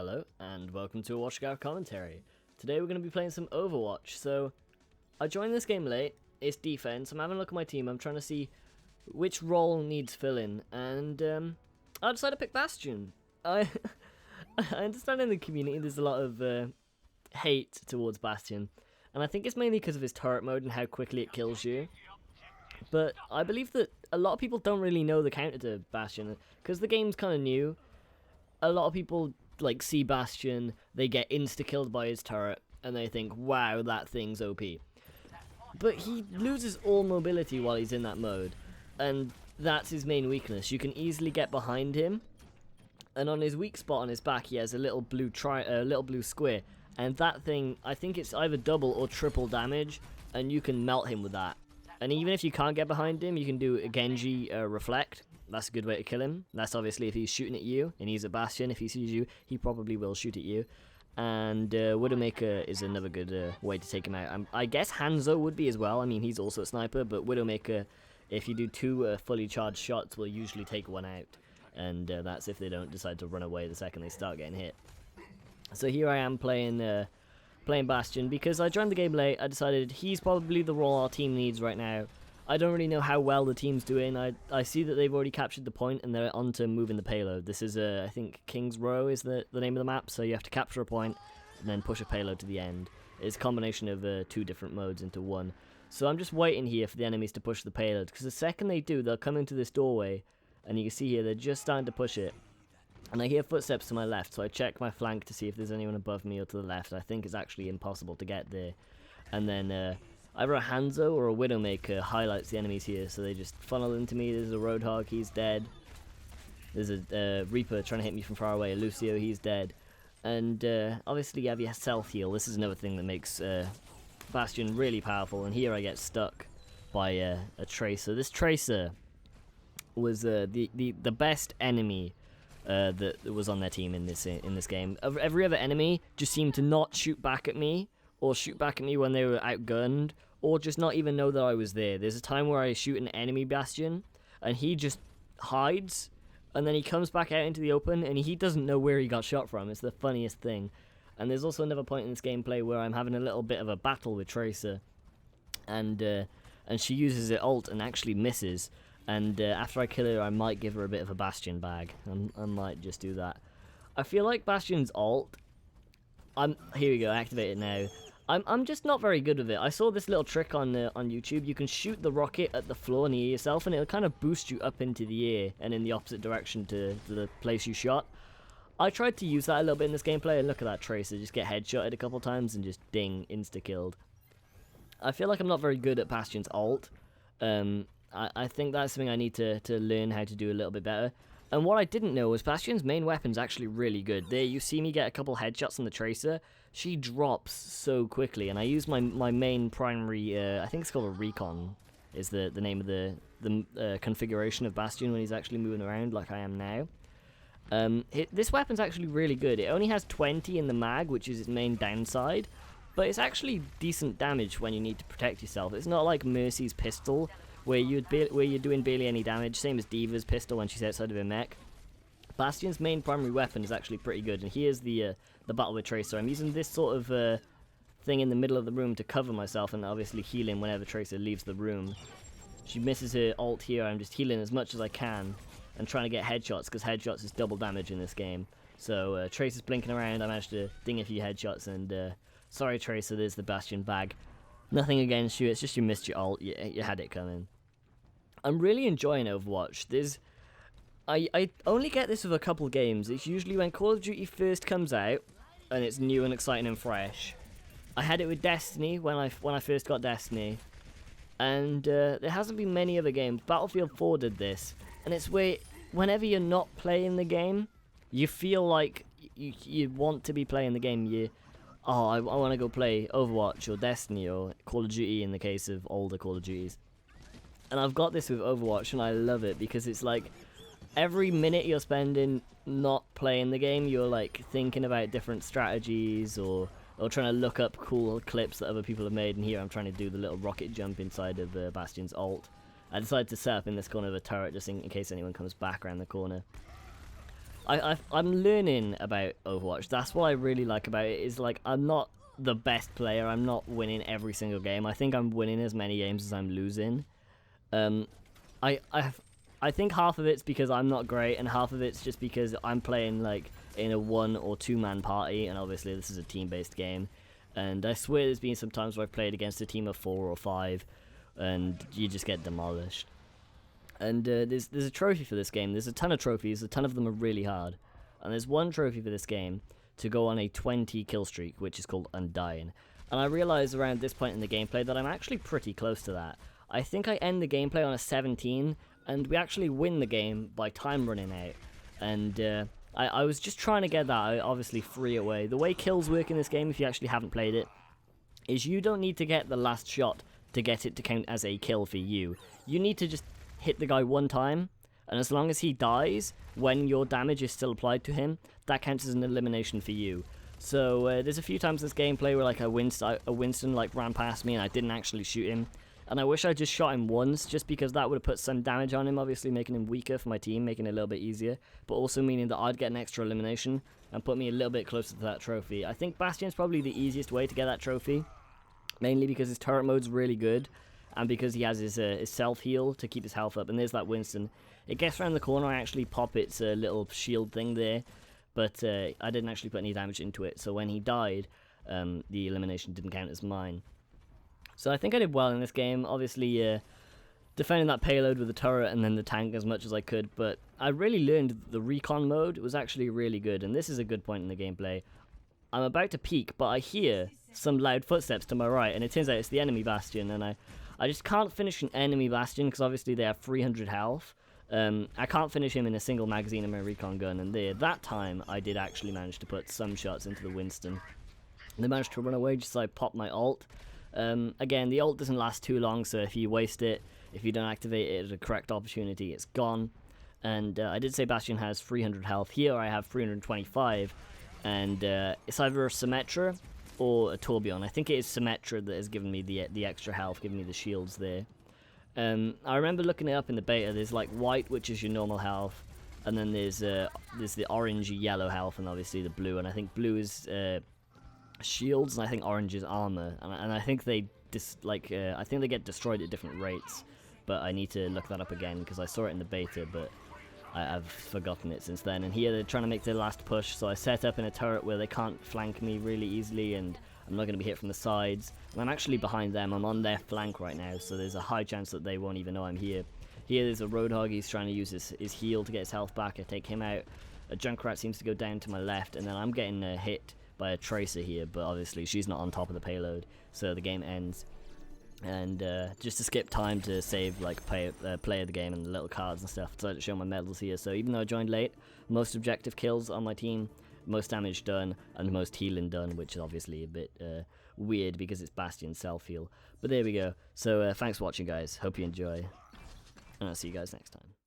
Hello, and welcome to a WasherGareth commentary. Today we're going to be playing some Overwatch. So, I joined this game late. It's defense. I'm having a look at my team. I'm trying to see which role needs filling, and I decided to pick Bastion. I understand in the community there's a lot of hate towards Bastion, and I think it's mainly because of his turret mode and how quickly it kills you. But I believe that a lot of people don't really know the counter to Bastion, because the game's kind of new. A lot of people like see Bastion, they get insta-killed by his turret, and they think, wow, that thing's OP. But he loses all mobility while he's in that mode, and that's his main weakness. You can easily get behind him, and on his weak spot on his back, he has a little blue square, and that thing, I think it's either double or triple damage, and you can melt him with that. And even if you can't get behind him, you can do a Genji reflect. That's a good way to kill him. That's obviously if he's shooting at you, and he's a Bastion. If he sees you, he probably will shoot at you. And Widowmaker is another good way to take him out. I guess Hanzo would be as well. I mean, he's also a sniper, but Widowmaker, if you do two fully charged shots, will usually take one out. And that's if they don't decide to run away the second they start getting hit. So here I am playing Bastion, because I joined the game late. I decided he's probably the role our team needs right now. I don't really know how well the team's doing. I see that they've already captured the point and they're on to moving the payload. This is, I think, King's Row is the name of the map, so you have to capture a point and then push a payload to the end. It's a combination of two different modes into one. So I'm just waiting here for the enemies to push the payload, because the second they do, they'll come into this doorway, and you can see here they're just starting to push it. And I hear footsteps to my left, so I check my flank to see if there's anyone above me or to the left. I think it's actually impossible to get there. And then either a Hanzo or a Widowmaker highlights the enemies here, so they just funnel into me. There's a Roadhog, he's dead. There's a Reaper trying to hit me from far away, a Lucio, he's dead. And obviously you have your self-heal. This is another thing that makes Bastion really powerful, and here I get stuck by a Tracer. This Tracer was the best enemy that was on their team in this game. Every other enemy just seemed to not shoot back at me, or shoot back at me when they were outgunned, or just not even know that I was there. There's a time where I shoot an enemy Bastion, and he just hides, and then he comes back out into the open, and he doesn't know where he got shot from. It's the funniest thing. And there's also another point in this gameplay where I'm having a little bit of a battle with Tracer, and she uses her ult and actually misses. And after I kill her, I might give her a bit of a Bastion bag. I might just do that. I feel like Bastion's ult, here we go, activate it now. I'm just not very good with it. I saw this little trick on YouTube. You can shoot the rocket at the floor near yourself, and it'll kind of boost you up into the air and in the opposite direction to the place you shot. I tried to use that a little bit in this gameplay, and look at that Tracer, just get headshotted a couple times and just ding, insta-killed. I feel like I'm not very good at Bastion's ult. I think that's something I need to learn how to do a little bit better. And what I didn't know was Bastion's main weapon's actually really good. There, you see me get a couple headshots on the Tracer. She drops so quickly, and I use my main primary, I think it's called a Recon, is the name of the configuration of Bastion when he's actually moving around like I am now. This weapon's actually really good. It only has 20 in the mag, which is its main downside, but it's actually decent damage when you need to protect yourself. It's not like Mercy's pistol, where you're doing barely any damage, same as Diva's pistol when she's outside of her mech. Bastion's main primary weapon is actually pretty good, and here's the battle with Tracer. I'm using this sort of thing in the middle of the room to cover myself, and obviously healing whenever Tracer leaves the room. She misses her ult here. I'm just healing as much as I can and trying to get headshots, because headshots is double damage in this game. So Tracer's blinking around. I managed to ding a few headshots, and sorry Tracer, there's the Bastion bag. Nothing against you, it's just you missed your ult. You had it coming. I'm really enjoying Overwatch. I only get this with a couple games. It's usually when Call of Duty first comes out, and it's new and exciting and fresh. I had it with Destiny when I first got Destiny, and there hasn't been many other games. Battlefield 4 did this, and it's where whenever you're not playing the game, you feel like you want to be playing the game. I want to go play Overwatch or Destiny or Call of Duty in the case of older Call of Duties. And I've got this with Overwatch, and I love it, because it's like every minute you're spending not playing the game, you're like thinking about different strategies or trying to look up cool clips that other people have made. And here I'm trying to do the little rocket jump inside of Bastion's ult. I decided to set up in this corner of a turret just in case anyone comes back around the corner. I'm learning about Overwatch. That's what I really like about it. Is like I'm not the best player. I'm not winning every single game. I think I'm winning as many games as I'm losing. Um, I I I think half of it's because I'm not great, and half of it's just because I'm playing like in a 1 or 2 man party, and obviously this is a team-based game. And I swear there's been some times where I've played against a team of 4 or 5, and you just get demolished. And there's a trophy for this game. There's a ton of trophies. A ton of them are really hard. And there's one trophy for this game to go on a 20 kill streak, which is called Undying. And I realize around this point in the gameplay that I'm actually pretty close to that. I think I end the gameplay on a 17, and we actually win the game by time running out. And I was just trying to get that obviously free away. The way kills work in this game, if you actually haven't played it, is you don't need to get the last shot to get it to count as a kill for you. You need to just hit the guy one time, and as long as he dies when your damage is still applied to him, that counts as an elimination for you. So there's a few times in this gameplay where like a Winston like ran past me and I didn't actually shoot him, and I wish I just shot him once, just because that would have put some damage on him, obviously making him weaker for my team, making it a little bit easier, but also meaning that I'd get an extra elimination and put me a little bit closer to that trophy. I think Bastion's probably the easiest way to get that trophy, mainly because his turret mode's really good, and because he has his self-heal to keep his health up. And there's that Winston. It gets around the corner, I actually pop its little shield thing there, but I didn't actually put any damage into it, so when he died, the elimination didn't count as mine. So I think I did well in this game, obviously defending that payload with the turret and then the tank as much as I could, but I really learned the recon mode was actually really good, and this is a good point in the gameplay. I'm about to peek, but I hear some loud footsteps to my right, and it turns out it's the enemy Bastion, and I just can't finish an enemy Bastion because obviously they have 300 health. I can't finish him in a single magazine of my recon gun, and that time I did actually manage to put some shots into the Winston. They managed to run away just so I popped my ult. Again, the ult doesn't last too long, so if you waste it, if you don't activate it at a correct opportunity, it's gone. And I did say Bastion has 300 health. Here I have 325, and it's either a Symmetra or a Tourbillon. I think it is Symmetra that has given me the extra health, giving me the shields there. I remember looking it up in the beta. There's like white, which is your normal health, and then there's the orangey yellow health, and obviously the blue. And I think blue is shields, and I think orange is armor. And I think they I think they get destroyed at different rates. But I need to look that up again because I saw it in the beta, but I've forgotten it since then. And here they're trying to make their last push, so I set up in a turret where they can't flank me really easily, and I'm not going to be hit from the sides. And I'm actually behind them. I'm on their flank right now, so there's a high chance that they won't even know I'm here. Here there's a Roadhog. He's trying to use his heal to get his health back. I take him out. A Junkrat seems to go down to my left, and then I'm getting hit by a Tracer here, but obviously she's not on top of the payload, so the game ends. And just to skip time to save like play of the game and the little cards and stuff, so I show my medals here. So even though I joined late, most objective kills on my team, most damage done, and most healing done, which is obviously a bit weird because it's Bastion self-heal. But there we go. So thanks for watching, guys. Hope you enjoy, and I'll see you guys next time.